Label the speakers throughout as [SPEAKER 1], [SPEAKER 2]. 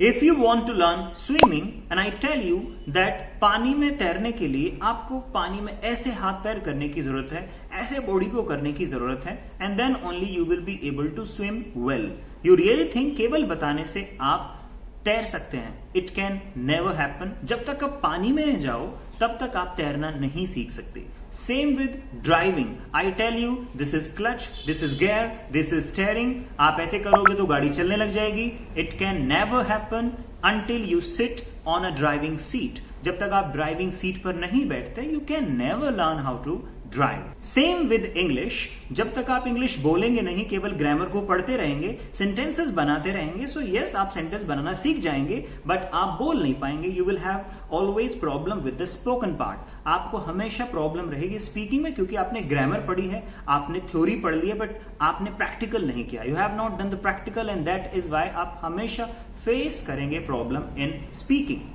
[SPEAKER 1] If you want to learn swimming and I tell you that पानी में तैरने के लिए आपको पानी में ऐसे हाथ पैर करने की जरूरत है, ऐसे बॉडी को करने की जरूरत है, and then only you will be able to swim well. You really think केवल बताने से आप तैर सकते हैं? It can never happen. जब तक आप पानी में नहीं जाओ तब तक आप तैरना नहीं सीख सकते। Same with driving. I tell you this is clutch, this is gear, this is steering. आप ऐसे करोगे तो गाड़ी चलने लग जाएगी। It can never happen until you sit on a driving seat. जब तक आप ड्राइविंग सीट पर नहीं बैठते you can never learn how to drive. Same with English. जब तक आप इंग्लिश बोलेंगे नहीं, केवल ग्रामर को पढ़ते रहेंगे, सेंटेंसेस बनाते रहेंगे, so yes आप सेंटेंस बनाना सीख जाएंगे, बट आप बोल नहीं पाएंगे। You will have always problem with the spoken part. आपको हमेशा प्रॉब्लम रहेगी स्पीकिंग में, क्योंकि आपने ग्रामर पढ़ी है, आपने थ्योरी पढ़ ली है, बट आपने प्रैक्टिकल नहीं किया। You have not done the practical and that is why आप हमेशा फेस करेंगे problem in speaking.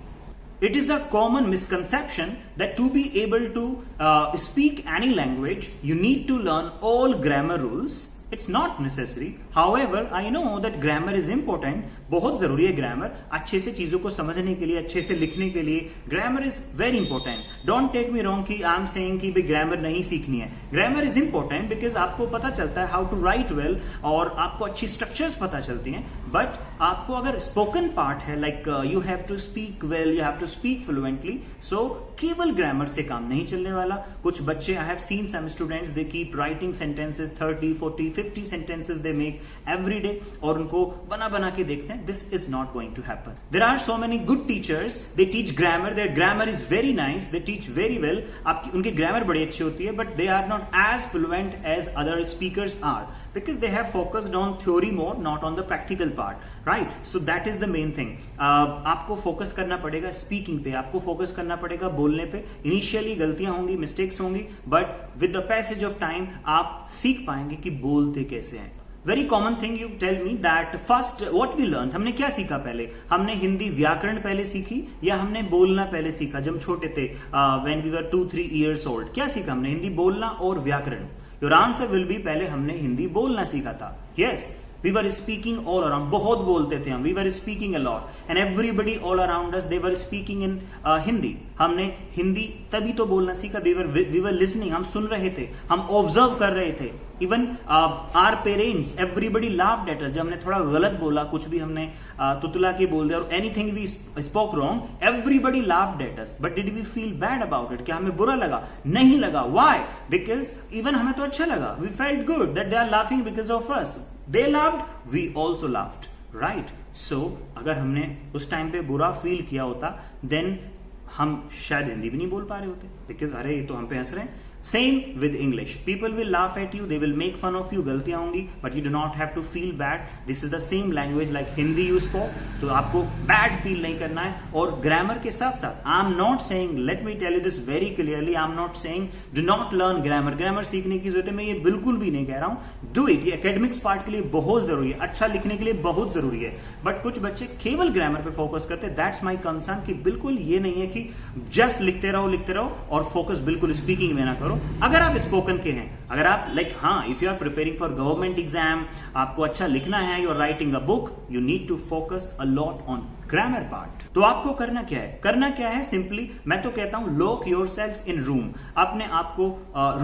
[SPEAKER 1] It is a common misconception that to be able to speak any language, you need to learn all grammar rules. It's not necessary. However, I know that grammar is important. बहुत जरूरी है grammar, अच्छे से चीजों को समझने के लिए, अच्छे से लिखने के लिए grammar is very important. Don't take me wrong कि आई एम सेइंग कि ग्रामर नहीं सीखनी है। ग्रामर इज इंपॉर्टेंट बिकॉज आपको पता चलता है हाउ टू राइट वेल और आपको अच्छी स्ट्रक्चर्स पता चलती हैं। बट आपको अगर स्पोकन पार्ट है, like you have to speak well, you have to speak fluently, so केवल ग्रामर से काम नहीं चलने वाला। कुछ बच्चे, I have seen some students, they keep writing sentences 30, 40, 50 sentences they make every day, और उनको बना बना के देखते हैं। This is not going to happen. There are so many good teachers. They teach grammar. Their grammar is very nice. They teach very well. आपकी उनकी grammar बड़ी अच्छी होती है, but they are not as fluent as other speakers are because they have focused on theory more, not on the practical part, right? So that is the main thing. आपको focus करना पड़ेगा speaking पे, आपको focus करना पड़ेगा बोलने पे। Initially गलतियां होंगी, मिस्टेक्स होंगी, but with the passage of time आप सीख पाएंगे कि बोलते कैसे हैं। Very common thing you tell me that first what we learn, हमने क्या सीखा पहले? हमने हिंदी व्याकरण पहले सीखी या हमने बोलना पहले सीखा जब छोटे थे? When we were 2-3 years old, क्या सीखा हमने? हिंदी बोलना और व्याकरण। योर आंसर विल बी पहले हमने हिंदी बोलना सीखा था। Yes, we were speaking all around, बहुत बोलते थे हम, we were speaking a lot and everybody all around us they were speaking in Hindi. हमने हिंदी तभी तो बोलना सीखा, we were listening, हम सुन रहे थे, हम ऑब्जर्व कर रहे थे। Even our parents, everybody laughed at us. जब हमने थोड़ा गलत बोला, कुछ भी हमने तुतला के बोल दिया और anything we spoke wrong, everybody laughed at us, but did we feel bad about it? क्या हमें बुरा लगा? नहीं लगा। व्हाई? बिकॉज इवन हमें तो अच्छा लगा, we felt good that they are laughing because of us. They laughed, we also laughed, right? So अगर हमने उस टाइम पे बुरा फील किया होता, then हम शायद हिंदी भी नहीं बोल पा रहे होते, बिकॉज अरे ये तो हम पे हंस रहे हैं। Same with English, people will laugh at you, they will make fun of you, गलतियां होंगी, but you do not have to feel bad. This is the same language like Hindi you spoke, तो आपको बैड फील नहीं करना है। और grammar के साथ साथ I am not saying, let me tell you this very clearly, I am not saying do not learn grammar. Grammar सीखने की जरूरत है, मैं ये बिल्कुल भी नहीं कह रहा हूं। डू इट, ये एकेडमिक्स पार्ट के लिए बहुत जरूरी है, अच्छा लिखने के लिए बहुत जरूरी है, बट कुछ बच्चे केवल ग्रामर पे फोकस करते हैं। दैट्स माई कंसर्न कि बिल्कुल ये नहीं है कि जस्ट लिखते रहो और फोकस बिल्कुल स्पीकिंग में ना करो। अगर आप स्पोकन के हैं, अगर आप हाँ, if you are preparing for government exam, आपको अच्छा लिखना है, you are writing a book, you need to focus a lot on grammar part. तो आपको करना क्या है? करना क्या है? सिंपली मैं तो कहता हूं लॉक योरसेल्फ इन रूम। अपने आप को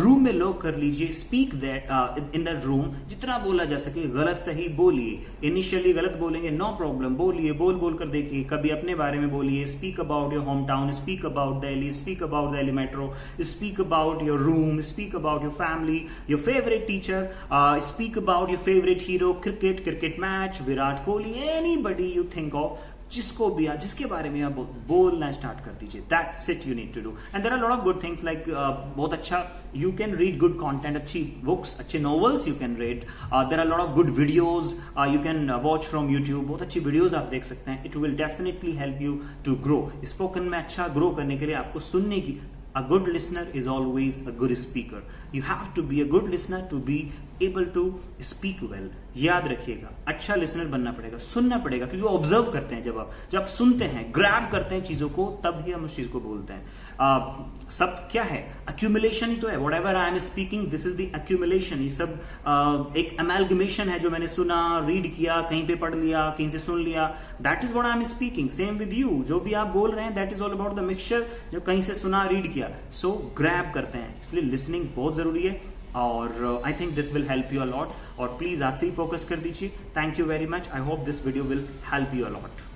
[SPEAKER 1] रूम में लॉक कर लीजिए। Speak that in that room, जितना बोला जा सके गलत सही बोलिए। इनिशियली गलत बोलेंगे, नो प्रॉब्लम, बोलिए, बोल कर देखिए। कभी अपने बारे में बोलिए, speak about your home town, speak about Delhi, speak about Delhi metro, speak about your room, speak about your family, your favourite teacher, speak about your favourite hero, cricket match, Virat Kohli, anybody you think of, जिसको भी जिसके बारे में आप बोलना start कर दीजिए। That's it you need to do. And there are lot of good things like बहुत अच्छा you can read good content, अच्छी बुक्स, अच्छे novels you can read. There are lot of good videos you can watch from YouTube. बहुत अच्छी videos आप देख सकते हैं। It will definitely help you to grow. Spoken में अच्छा ग्रो करने के लिए आपको सुनने की, a good listener is always a good speaker. You have to be a good listener to be able to speak well. याद रखिएगा, अच्छा लिसनर बनना पड़ेगा, सुनना पड़ेगा, क्योंकि वो ऑब्जर्व करते हैं। जब सुनते हैं, ग्रैब करते हैं चीजों को, तब ही हम उस चीज को बोलते हैं। सब क्या है, अक्यूमुलेशन ही तो है। What ever I am speaking, this is the accumulation. ये सब एक अमेलगमेशन है, जो मैंने सुना, रीड किया, कहीं पे पढ़ लिया, कहीं से सुन लिया, that is what I am speaking. Same with you, जो भी आप बोल रहे हैं, that is all about the mixture, जो कहीं से सुना, रीड किया। सो ग्रैब करते हैं, इसलिए लिसनिंग बहुत जरूरी है, और I think this will help you a lot. और प्लीज आज से ही फोकस कर दीजिए। Thank you very much. I hope this video will help you a lot.